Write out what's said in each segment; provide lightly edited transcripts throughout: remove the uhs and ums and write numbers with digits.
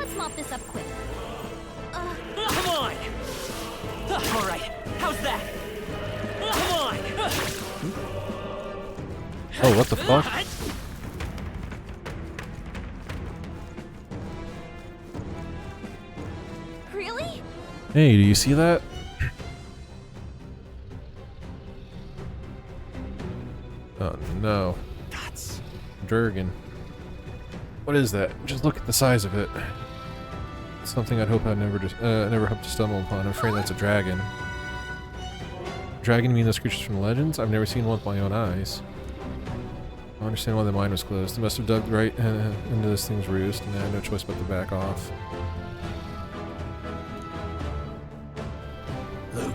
Let's mop this up quick. Come on! Alright, how's that? Come on! Oh, what the fuck? Really? Hey, do you see that? Oh no. That's... Durgan. What is that? Just look at the size of it. Something I'd hope I'd never hope to stumble upon. I'm afraid that's a dragon. Dragon mean those creatures from the legends? I've never seen one with my own eyes. I understand why the mine was closed. They must have dug right into this thing's roost, and I had no choice but to back off. Luke.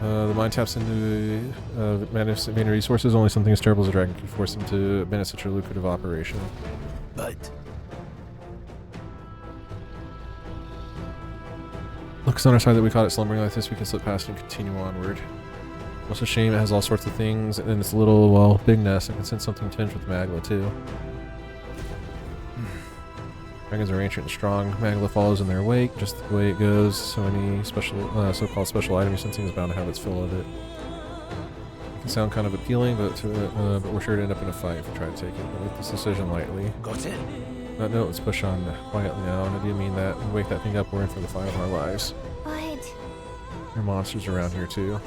The mine taps into magnificent resources. Only something as terrible as a dragon could force them to abandon such a lucrative operation. But... Looks on our side that we caught it slumbering like this. We can slip past and continue onward. It's a shame it has all sorts of things, and it's a little, well, big nest. I can sense something tinged with Magla, too. Dragons are ancient and strong. Magla follows in their wake, just the way it goes. So any special, so-called special item you're sensing is bound to have its fill of it. It can sound kind of appealing, but we're sure to end up in a fight if we try to take it. But make this decision lightly. Got it. No, let's push on quietly now, and I do mean that. When we wake that thing up, we're in for the fight of our lives. But... There are monsters around here, too.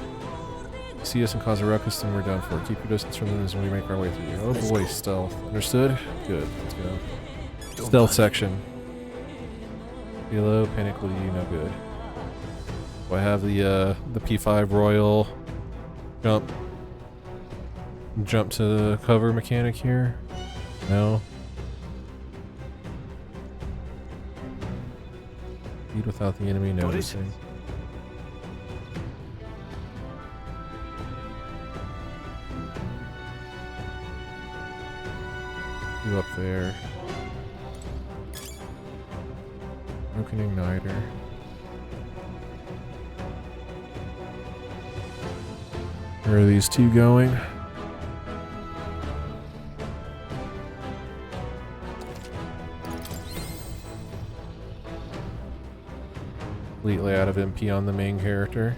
See us and cause a ruckus, then we're done for. Keep your distance from them as we make our way through. Oh boy, stealth. Understood? Good. Let's go. Stealth section. Below, panic will do you no good. Do I have the P5 Royal jump to the cover mechanic here? No. Speed without the enemy noticing. You up there. Broken igniter. Where are these two going? Completely out of MP on the main character.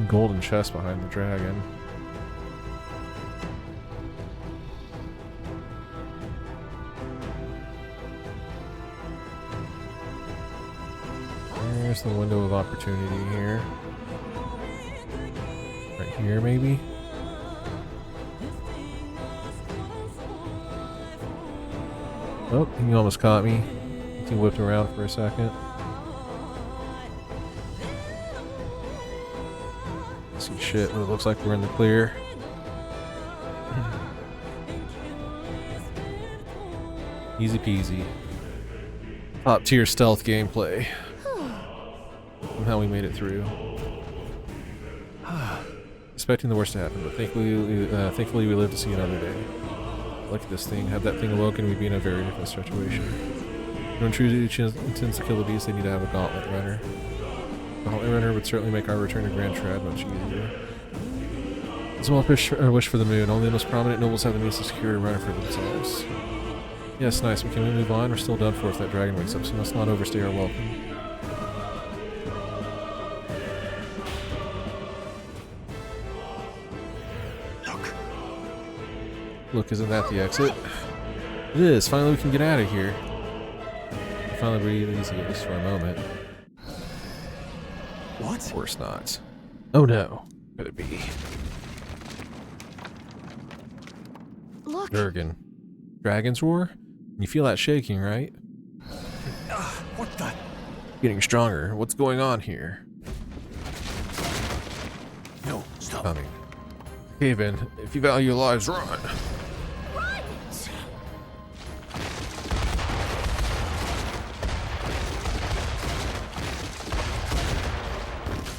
Golden chest behind the dragon. There's the window of opportunity here. Right here, maybe? Oh, he almost caught me. He whipped around for a second. See shit, but it looks like we're in the clear. Easy peasy. Top tier stealth gameplay. Somehow we made it through. Expecting the worst to happen, but thankfully we lived to see another day. Look at this thing. Had that thing awoken, we'd be in a very different situation. When truly intends to kill the beast, they need to have a gauntlet runner. The gauntlet runner would certainly make our return to Grand Trad much easier. As well as wish for the moon. Only the most prominent nobles have the means to secure a runner for themselves. Yes, nice, but can we move on? We're still done for if that dragon wakes up, so let's not overstay our welcome. Look, isn't that the exit? It is. Finally, we can get out of here. Finally breathe easy, at least for a moment. What? Of course not. Oh no. Could it be? Look. Durgan. Dragon's roar? You feel that shaking, right? What the? Getting stronger. What's going on here? No, stop. Coming. Cave in. If you value your lives, run.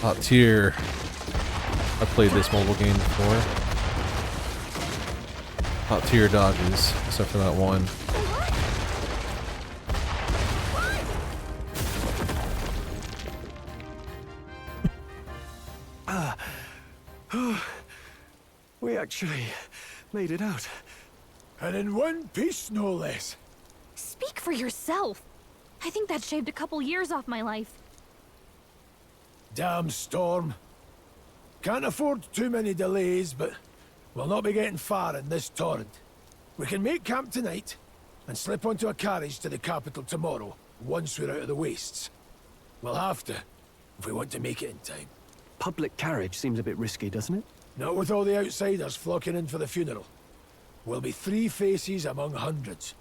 Top tier. I've played this mobile game before. Top tier dodges, except for that one. We actually made it out. And in one piece, no less. Speak for yourself. I think that shaved a couple years off my life. Damn storm. Can't afford too many delays, but we'll not be getting far in this torrent. We can make camp tonight, and slip onto a carriage to the capital tomorrow, once we're out of the wastes. We'll have to, if we want to make it in time. Public carriage seems a bit risky, doesn't it? Not with all the outsiders flocking in for the funeral. We'll be 3 faces among hundreds.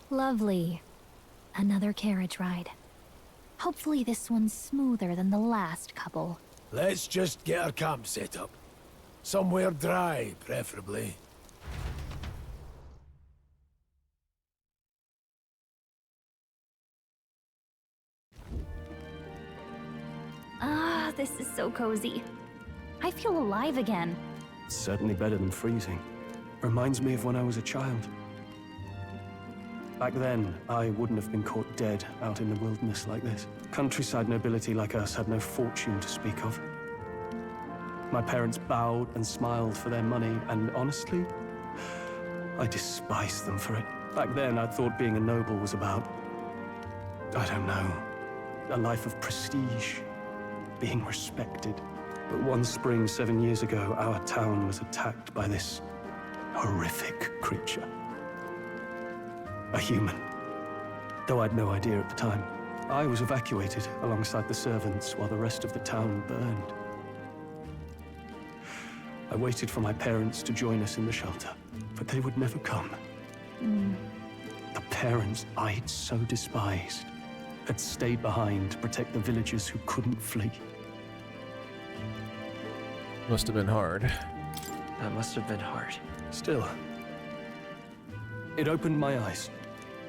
Lovely. Another carriage ride. Hopefully this one's smoother than the last couple. Let's just get our camp set up. Somewhere dry, preferably. Ah, this is so cozy. I feel alive again. It's certainly better than freezing. Reminds me of when I was a child. Back then, I wouldn't have been caught dead out in the wilderness like this. Countryside nobility like us had no fortune to speak of. My parents bowed and smiled for their money, and honestly, I despised them for it. Back then, I thought being a noble was about, I don't know, a life of prestige, being respected. But one spring 7 years ago, our town was attacked by this horrific creature. A human. Though I'd no idea at the time. I was evacuated alongside the servants while the rest of the town burned. I waited for my parents to join us in the shelter, but they would never come. The parents I'd so despised had stayed behind to protect the villagers who couldn't flee. Must have been hard. That must have been hard. Still, it opened my eyes.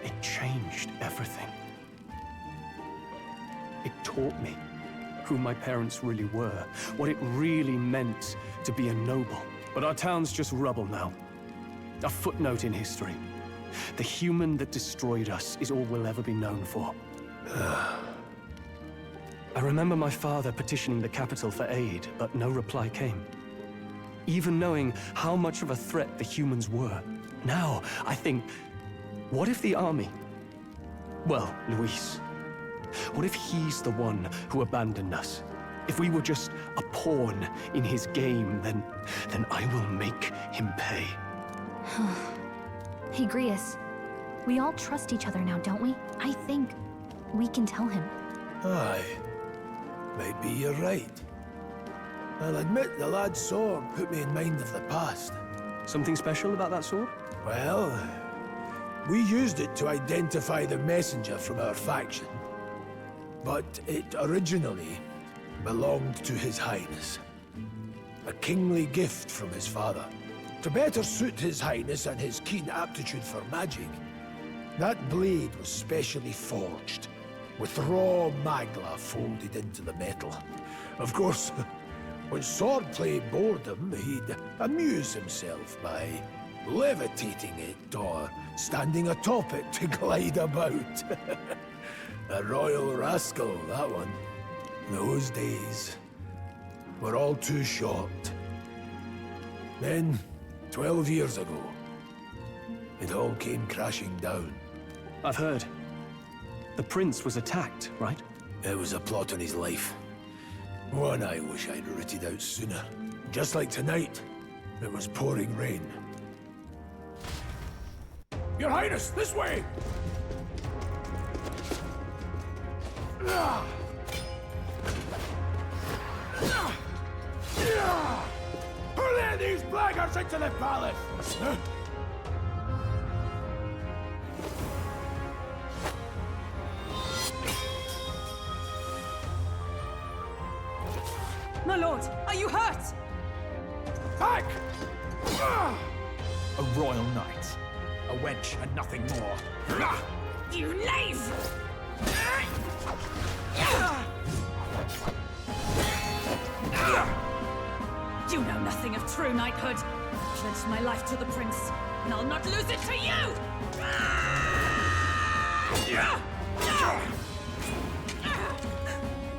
It changed everything. It taught me who my parents really were, what it really meant to be a noble. But our town's just rubble now. A footnote in history. The human that destroyed us is all we'll ever be known for. I remember my father petitioning the capital for aid, but no reply came. Even knowing how much of a threat the humans were. Now, I think, what if the army... Well, Luis. What if he's the one who abandoned us? If we were just a pawn in his game, then I will make him pay. Hey, Grius. We all trust each other now, don't we? I think we can tell him. Aye. Maybe you're right. I'll admit the lad's sword put me in mind of the past. Something special about that sword? Well, we used it to identify the messenger from our faction. But it originally belonged to His Highness. A kingly gift from his father. To better suit His Highness and his keen aptitude for magic, that blade was specially forged, with raw magla folded into the metal. Of course, when swordplay bored him, he'd amuse himself by levitating it or standing atop it to glide about. A royal rascal, that one. Those days were all too short. Then, 12 years ago, it all came crashing down. I've heard. The prince was attacked, right? It was a plot on his life. One I wish I'd rooted out sooner. Just like tonight, it was pouring rain. Your Highness, this way! Hurry these blackguards into the palace! My lord, are you hurt? Back! A royal knight. A wench and nothing more. You knave! You know nothing of true knighthood. Pledged my life to the prince, and I'll not lose it to you!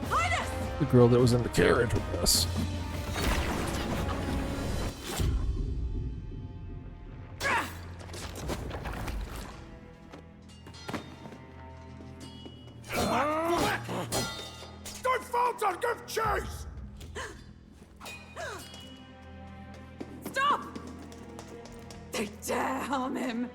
Highness! The girl that was in the carriage with us. give chase! Stop! They dare harm him!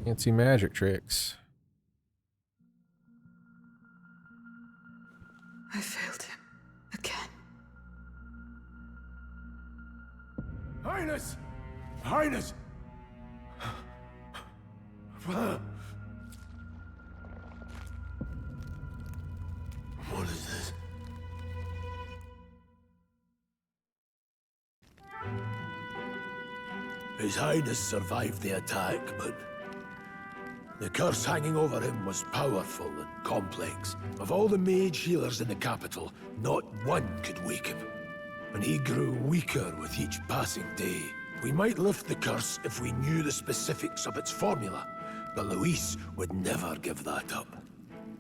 Fancy magic tricks. I failed him. Again. Highness! Highness! What is this? His Highness survived the attack, but the curse hanging over him was powerful and complex. Of all the mage healers in the capital, not one could wake him. And he grew weaker with each passing day. We might lift the curse if we knew the specifics of its formula, but Luis would never give that up.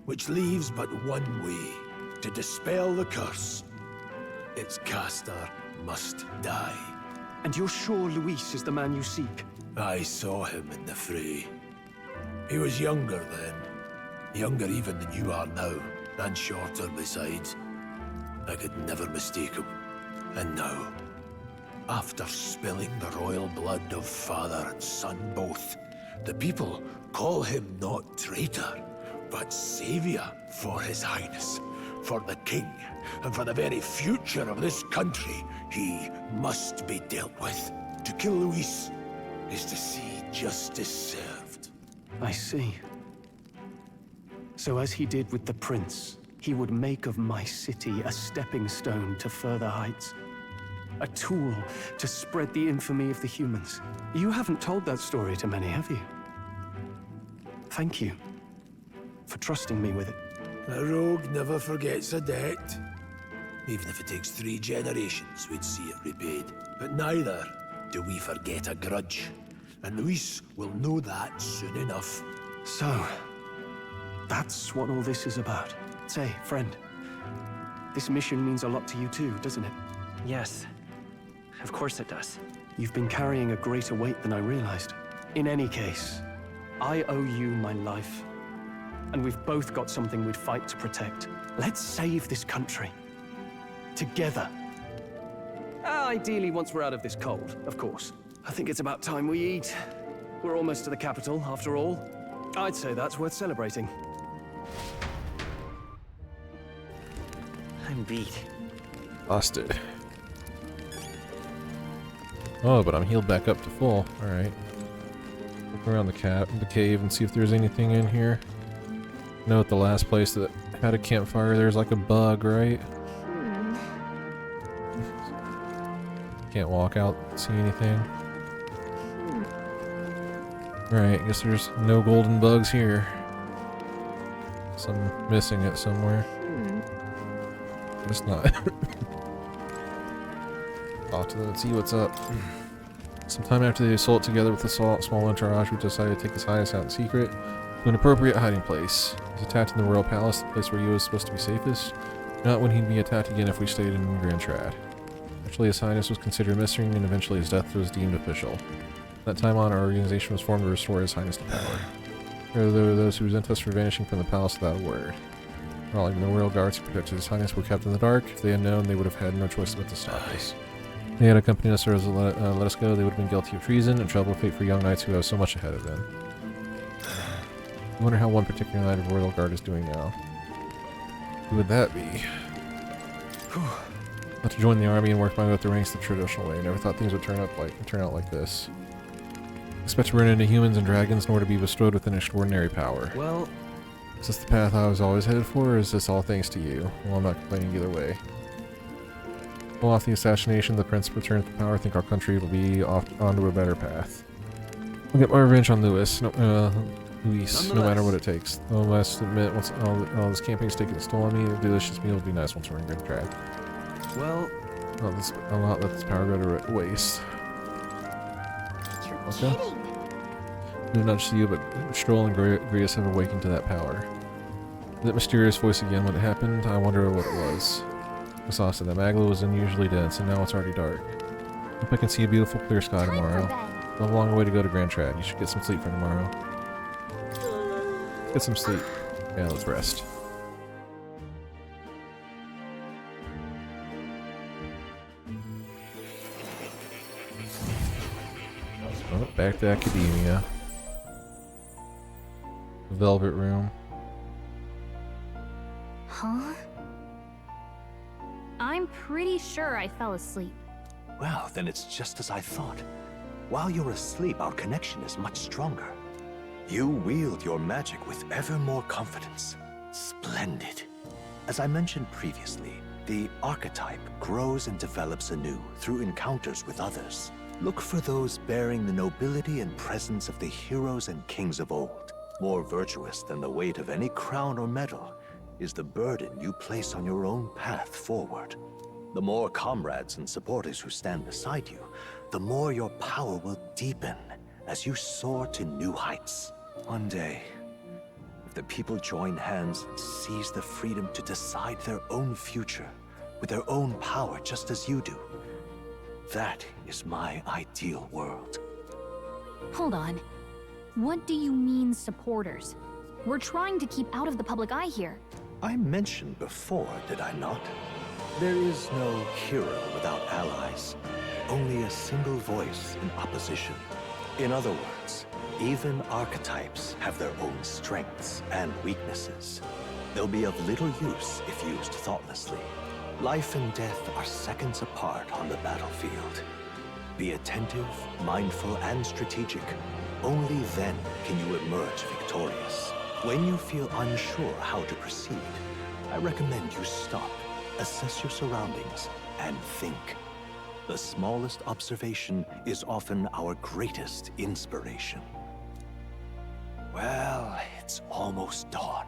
Which leaves but one way. To dispel the curse, its caster must die. And you're sure Luis is the man you seek? I saw him in the fray. He was younger then. Younger even than you are now, and shorter besides. I could never mistake him. And now, after spilling the royal blood of father and son both, the people call him not traitor, but savior for his highness. For the king, and for the very future of this country, he must be dealt with. To kill Luis is to see justice served. I see. So as he did with the prince, he would make of my city a stepping stone to further heights. A tool to spread the infamy of the humans. You haven't told that story to many, have you? Thank you for trusting me with it. A rogue never forgets a debt. Even if it takes 3 generations, we'd see it repaid. But neither do we forget a grudge. And Luis will know that soon enough. So, that's what all this is about. Say, friend, this mission means a lot to you too, doesn't it? Yes. Of course it does. You've been carrying a greater weight than I realized. In any case, I owe you my life. And we've both got something we'd fight to protect. Let's save this country. Together. Ideally, once we're out of this cold, of course. I think it's about time we eat. We're almost to the capital, after all. I'd say that's worth celebrating. I'm beat. Busted. Oh, but I'm healed back up to full. Alright. Look around the cave and see if there's anything in here. Note the last place that had a campfire, there's like a bug, right? Can't walk out, see anything. Alright, I guess there's no golden bugs here. So I'm missing it somewhere. Just not. Off to them, see what's up. Sometime after they assault together with a small entourage, we decided to take his highness out in secret to an appropriate hiding place. He's attacked in the royal palace, the place where he was supposed to be safest. Not when he'd be attacked again if we stayed in Grand Trad. Actually, his highness was considered missing, and eventually his death was deemed official. That time on, our organization was formed to restore his highness to power. There were those who resent us for vanishing from the palace without a word. Well, even the royal guards who protected his highness were kept in the dark. If they had known, they would have had no choice but to stop us. If they had accompanied us or let us go, they would have been guilty of treason and trouble fate for young knights who have so much ahead of them. I wonder how one particular knight of royal guard is doing now. Who would that be? Not to join the army and work my way up the ranks the traditional way. I never thought things would turn out like this. Expect to run into humans and dragons, nor to be bestowed with an extraordinary power. Well, is this the path I was always headed for, or is this all thanks to you? Well, I'm not complaining either way. Pull off the assassination, the prince returns to power. I think our country will be onto a better path. I'll get my revenge on Luis, no matter what it takes. Though I must admit, once all this camping's taken its toll on me, a delicious meal would be nice once we're in Grand Trad. well, I'll not let this power go to waste. You're Okay. kidding. No, not just you, but Stroll and Grius have awakened to that power. That mysterious voice again when it happened, I wonder what it was. Massa said that Magla was unusually dense, and now it's already dark. Hope I can see a beautiful clear sky Time tomorrow. for bed. A long way to go to Grand Trad. You should get some sleep for tomorrow. Get some sleep. Yeah, let's rest. Oh, back to academia. Velvet room. Huh? I'm pretty sure I fell asleep. Well, then it's just as I thought. While you're asleep, our connection is much stronger. You wield your magic with ever more confidence. Splendid. As I mentioned previously, the archetype grows and develops anew through encounters with others. Look for those bearing the nobility and presence of the heroes and kings of old. More virtuous than the weight of any crown or medal is the burden you place on your own path forward. The more comrades and supporters who stand beside you, the more your power will deepen as you soar to new heights. One day, if the people join hands and seize the freedom to decide their own future with their own power just as you do, that is my ideal world. Hold on. What do you mean, supporters? We're trying to keep out of the public eye here. I mentioned before, did I not? There is no hero without allies, only a single voice in opposition. In other words, even archetypes have their own strengths and weaknesses. They'll be of little use if used thoughtlessly. Life and death are seconds apart on the battlefield. Be attentive, mindful, and strategic. Only then can you emerge victorious. When you feel unsure how to proceed, I recommend you stop, assess your surroundings, and think. The smallest observation is often our greatest inspiration. Well, it's almost dawn.